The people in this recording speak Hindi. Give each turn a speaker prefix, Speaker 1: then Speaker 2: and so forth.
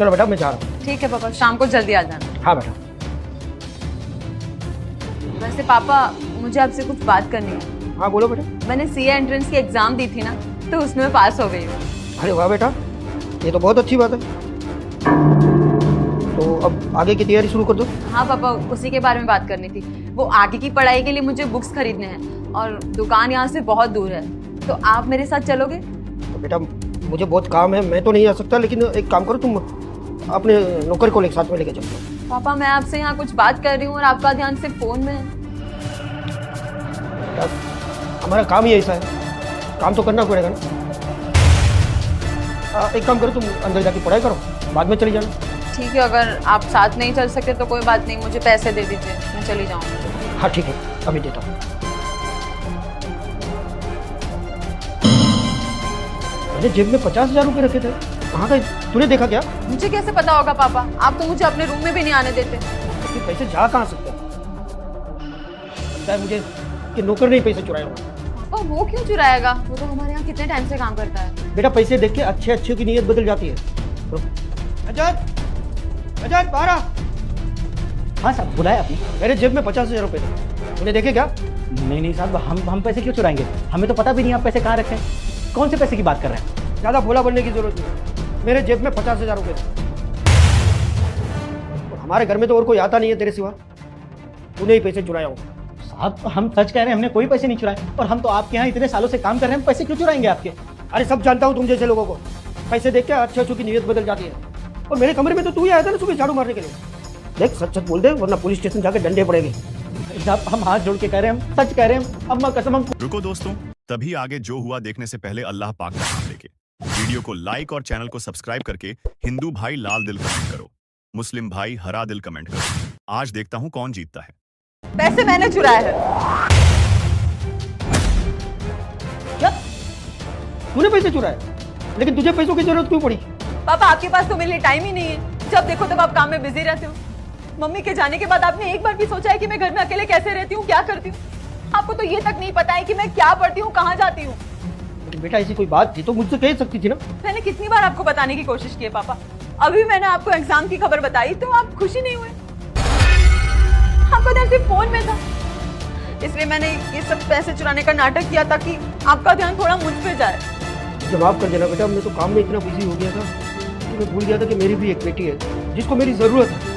Speaker 1: चलो बेटा मैं जा रहा हूँ।
Speaker 2: ठीक है पापा, शाम को जल्दी आ जाना।
Speaker 1: हाँ बेटा।
Speaker 2: वैसे पापा, मुझे आपसे कुछ बात करनी है।
Speaker 1: हाँ बोलो बेटा।
Speaker 2: मैंने सीए एंट्रेंस की एग्जाम दी थी ना, तो उसमें मैं पास हो गई हूँ।
Speaker 1: अरे वाह बेटा, ये तो बहुत अच्छी बात है। तो अब आगे की तैयारी शुरू कर दो।
Speaker 2: हाँ पापा, उसी के बारे में बात करनी थी। वो आगे की पढ़ाई के लिए मुझे बुक्स खरीदने हैं और दुकान यहाँ से बहुत दूर है, तो आप मेरे साथ चलोगे?
Speaker 1: तो बेटा मुझे बहुत काम है, मैं तो नहीं आ सकता, लेकिन एक काम करो, तुम अपने नौकर को एक साथ में लेके चलो।
Speaker 2: पापा मैं आपसे यहाँ कुछ बात कर रही हूँ और आपका ध्यान सिर्फ फोन में है।
Speaker 1: बेटा हमारा काम ही ऐसा है, काम तो करना पड़ेगा ना। एक काम करो, तुम अंदर जाके पढ़ाई करो, बाद में चली जाना।
Speaker 2: ठीक है, अगर आप साथ नहीं चल सकते तो कोई बात नहीं, मुझे पैसे दे दीजिए, मैं चली जाऊँगी।
Speaker 1: हाँ ठीक है, अभी देता हूँ। मैंने जेब में 50,000 रुपये रखे थे, कहाँ गए? तूने देखा क्या?
Speaker 2: मुझे कैसे पता होगा पापा, आप तो मुझे अपने रूम में भी नहीं आने देते।
Speaker 1: ये पैसे जा कहाँ सकते हैं? लगता है मुझे कि नौकर ने ही पैसे चुराए होंगे।
Speaker 2: पापा वो क्यों चुराएगा? वो तो हमारे यहाँ कितने टाइम से काम करता है।
Speaker 1: बेटा पैसे देख के अच्छे अच्छे की नीयत बदल जाती है। अजय, अजय बाहर आ।
Speaker 3: हाँ साहब, बुलाया आपने?
Speaker 1: मेरे जेब में 50,000 रुपये थे, तूने देखे क्या?
Speaker 3: नहीं नहीं साहब, हम पैसे क्यों चुराएंगे? हमें तो पता भी नहीं आप पैसे कहाँ रखे हैं। कौन से पैसे की बात कर रहे हैं?
Speaker 1: ज़्यादा भोला बनने की जरूरत नहीं, मेरे जेब में 50,000 रुपये थे। और हमारे घर में तो और कोई आता नहीं है तेरे सिवा, तूने ही पैसे चुराया होगा।
Speaker 3: साहब हम सच कह रहे हैं, हमने कोई पैसे नहीं चुराए, और हम तो आपके यहाँ इतने सालों से काम कर रहे हैं, पैसे क्यों चुराएंगे आपके?
Speaker 1: अरे सब जानता हूँ तुम जैसे लोगों को, पैसे देख के अच्छे अच्छों की नीयत बदल जाती है। और मेरे कमरे में तो तू ही आया था ना सुबह झाड़ू मारने के लिए। देख सच सच बोल दे, वरना पुलिस स्टेशन जाके डंडे पड़ेंगे।
Speaker 3: साहब हम हाथ जोड़ के कह रहे हैं, हम सच कह रहे हैं, अम्मा कसम हम।
Speaker 4: रुको दोस्तों, तभी आगे जो हुआ देखने से पहले अल्लाह पाक का नाम लेके वीडियो को लाइक और चैनल को सब्सक्राइब करके हिंदू भाई लाल दिल कमेंट करो, मुस्लिम भाई हरा दिल कमेंट करो। आज देखता हूं कौन जीतता है।
Speaker 2: पैसे मैंने चुराए हैं।
Speaker 1: क्या? तूने पैसे चुराए? लेकिन तुझे पैसों की जरूरत क्यों पड़ी?
Speaker 2: पापा आपके पास तो मेरे लिए टाइम ही नहीं है, जब देखो तब आप काम में बिजी रहते हो। मम्मी के जाने के बाद आपने एक बार भी सोचा है कि मैं घर में अकेले कैसे रहती हूँ, क्या करती हूँ? आपको तो ये तक नहीं पता है कि मैं क्या पढ़ती हूँ, कहाँ जाती हूँ।
Speaker 1: बेटा ऐसी कोई बात थी तो मुझसे कह सकती थी ना।
Speaker 2: मैंने कितनी बार आपको बताने की कोशिश की है पापा, अभी मैंने आपको एग्जाम की खबर बताई तो आप खुशी नहीं हुए। आपका ध्यान सिर्फ फोन में था, इसलिए मैंने ये सब पैसे चुराने का नाटक किया ताकि आपका ध्यान थोड़ा मुझ पे जाए।
Speaker 1: मुझे माफ कर देना बेटा, मैं तो काम में इतना बिजी हो गया था कि मैं भूल गया था कि मेरी भी एक बेटी है जिसको मेरी जरूरत है।